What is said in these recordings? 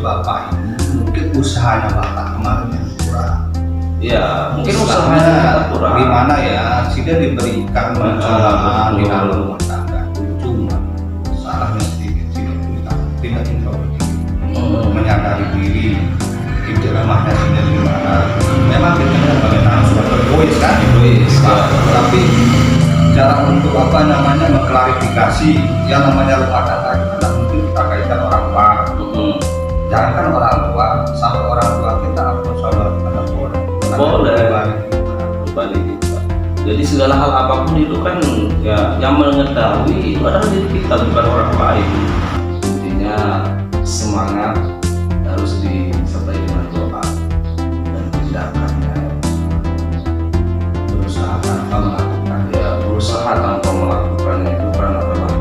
Bapak ini mungkin usahanya Bapak kemarin yang kurang. Ya, mungkin usahanya kita kurang. Gimana ya, sehingga diberikan pencerahan di dalam rumah tangga. Cuma salahnya sedikit, tidak introspektif, menyadari diri, titik lemahnya sendiri di mana. Memang kita bagaimana sudah egois kan, tapi cara untuk mengklarifikasi yang namanya rumah tangga kita mungkin kita kaitkan orang tua. Jangan kan orang tua, sampai orang tua kita atau saudara kita boleh berbalik kita. Jadi segala hal apapun itu kan ya yang mengetahui itu adalah diri kita, bukan orang lain. Intinya semangat harus disertai dengan doa dan tindakannya. Berusaha tanpa melakukannya itu kan adalah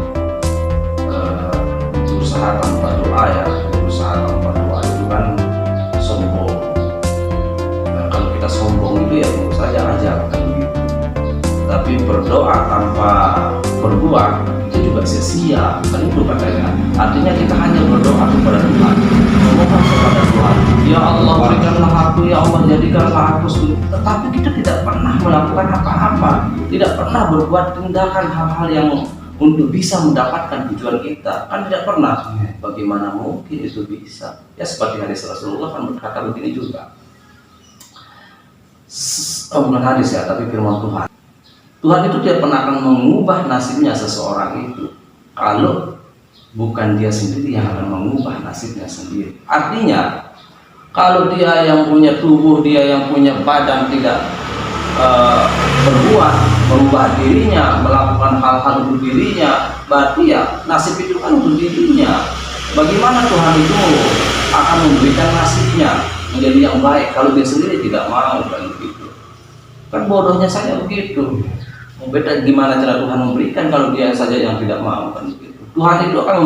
berusaha tanpa doa ya. Berusaha tanpa doa itu kan sombong. Nah, kalau kita sombong itu ya tentu saja aja kan begitu. Tapi berdoa tanpa berbuat itu juga sia-sia, kan itu katanya. Artinya kita hanya berdoa kepada Tuhan, memohon kepada Tuhan, ya Allah berikanlah aku, ya Allah jadikanlah aku seperti. Tetapi kita tidak pernah melakukan apa-apa, tidak pernah berbuat tindakan hal-hal yang untuk bisa mendapatkan tujuan kita, kan tidak pernah. Bagaimana mungkin itu bisa? Ya seperti hadis Rasulullah kan berkata begini juga. Bukan hadis ya, tapi firman Tuhan. Tuhan itu tidak pernah akan mengubah nasibnya seseorang itu kalau bukan dia sendiri yang akan mengubah nasibnya sendiri. Artinya kalau dia yang punya tubuh, dia yang punya badan tidak berbuat, merubah dirinya, melakukan hal-hal untuk dirinya, berarti ya nasib itu kan untuk dirinya. Bagaimana Tuhan itu akan memberikan nasibnya menjadi yang baik kalau dia sendiri tidak mau, kan begitu? Kan bodohnya saja begitu. Beda gimana cara Tuhan memberikan kalau dia saja yang tidak mau, kan begitu? Tuhan itu akan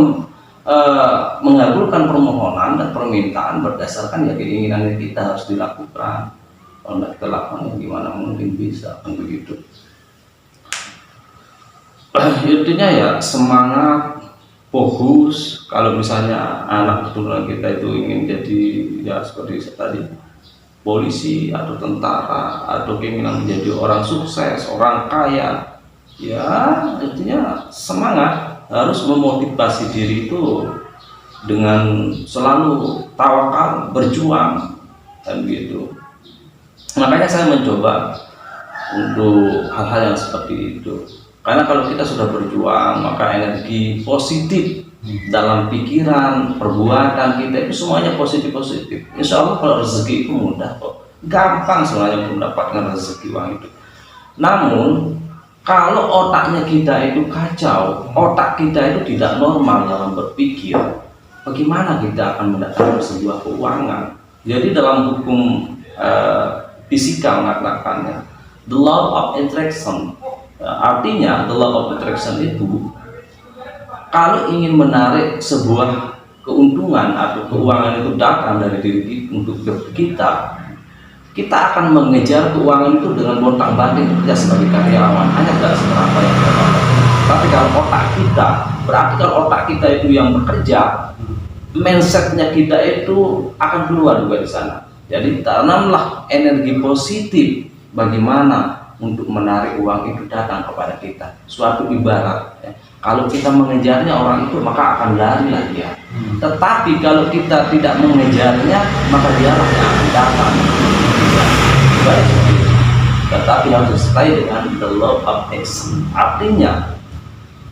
mengabulkan permohonan dan permintaan berdasarkan ya keinginan kita harus dilakukan. Kalau tidak kita lakukan ya gimana mungkin bisa, kan begitu? Intinya ya semangat, fokus. Kalau misalnya anak keturunan kita itu ingin jadi ya seperti tadi polisi atau tentara atau keinginan menjadi orang sukses, orang kaya, ya intinya semangat, harus memotivasi diri itu dengan selalu tawakal, berjuang, dan gitu. Makanya saya mencoba untuk hal-hal yang seperti itu. Karena kalau kita sudah berjuang, maka energi positif dalam pikiran, perbuatan kita itu semuanya positif-positif. Insya Allah kalau rezeki itu mudah kok, gampang sebenarnya untuk mendapatkan rezeki uang itu. Namun kalau otaknya kita itu kacau, otak kita itu tidak normal dalam berpikir, bagaimana kita akan mendatangkan sebuah keuangan? Jadi dalam hukum fisika mengatakannya the law of attraction. Artinya the law of attraction itu kalau ingin menarik sebuah keuntungan atau keuangan itu datang dari diri untuk kita, kita akan mengejar keuangan itu dengan bontang-banting kerja sebagai karyawan, hanya tidak seberapa yang kita dapat. Tapi kalau otak kita, berarti kalau otak kita itu yang bekerja, mindsetnya kita itu akan keluar juga di sana. Jadi tanamlah energi positif bagaimana untuk menarik uang itu datang kepada kita. Suatu ibarat ya, kalau kita mengejarnya orang itu maka akan lari lah dia. Tetapi kalau kita tidak mengejarnya maka dia yang akan datang. Baik, tetapi harus disertai dengan the law of action. Artinya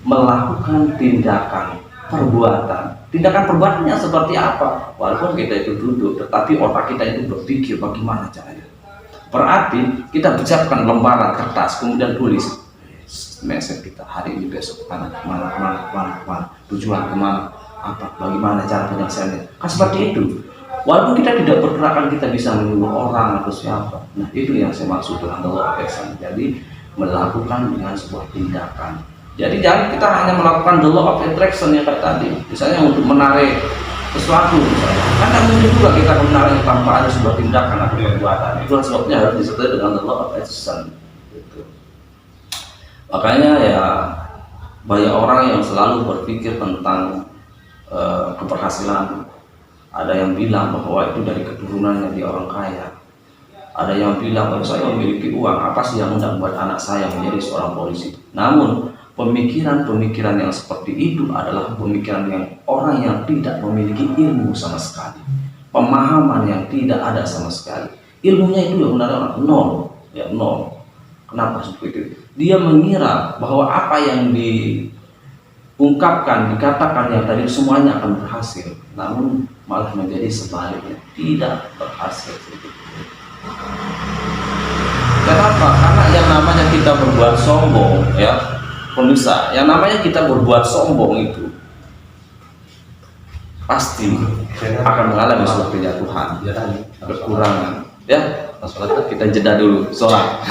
melakukan tindakan perbuatan. Tindakan perbuatannya seperti apa? Walaupun kita itu duduk, tetapi otak kita itu berpikir bagaimana caranya. Berarti kita ucapkan lembaran kertas, kemudian tulis message kita hari ini, besok mana, tujuan kemana, apa, bagaimana cara penyelesaiannya. Kan seperti itu. Walaupun kita tidak bergerakan, kita bisa menyuruh orang atau siapa. Nah itu yang saya maksud dengan the law of action. Jadi melakukan dengan sebuah tindakan. Jadi jangan kita hanya melakukan the law of attraction yang kayak tadi, misalnya untuk menarik sesuatu misalnya. Karena mungkin juga kita menarik tanpa ada sebuah tindakan atau perbuatan. Itulah sebabnya harus disertai dengan the law of action. Gitu. Makanya ya banyak orang yang selalu berpikir tentang keberhasilan Ada yang bilang bahwa itu dari keturunannya dia orang kaya. Ada yang bilang kalau saya memiliki uang, apa sih yang hendak membuat anak saya menjadi seorang polisi? Namun pemikiran-pemikiran yang seperti itu adalah pemikiran yang orang yang tidak memiliki ilmu sama sekali, pemahaman yang tidak ada sama sekali. Ilmunya itu yang benar nol, ya nol. Kenapa seperti itu? Dia mengira bahwa apa yang diungkapkan, dikatakan yang tadi semuanya akan berhasil, namun malah menjadi sebaliknya, tidak berhasil. Kenapa? Karena yang namanya kita berbuat sombong, ya pemirsa, yang namanya kita berbuat sombong itu pasti akan mengalami suatu kejatuhan, kekurangan. Ya, kita jeda dulu sholat.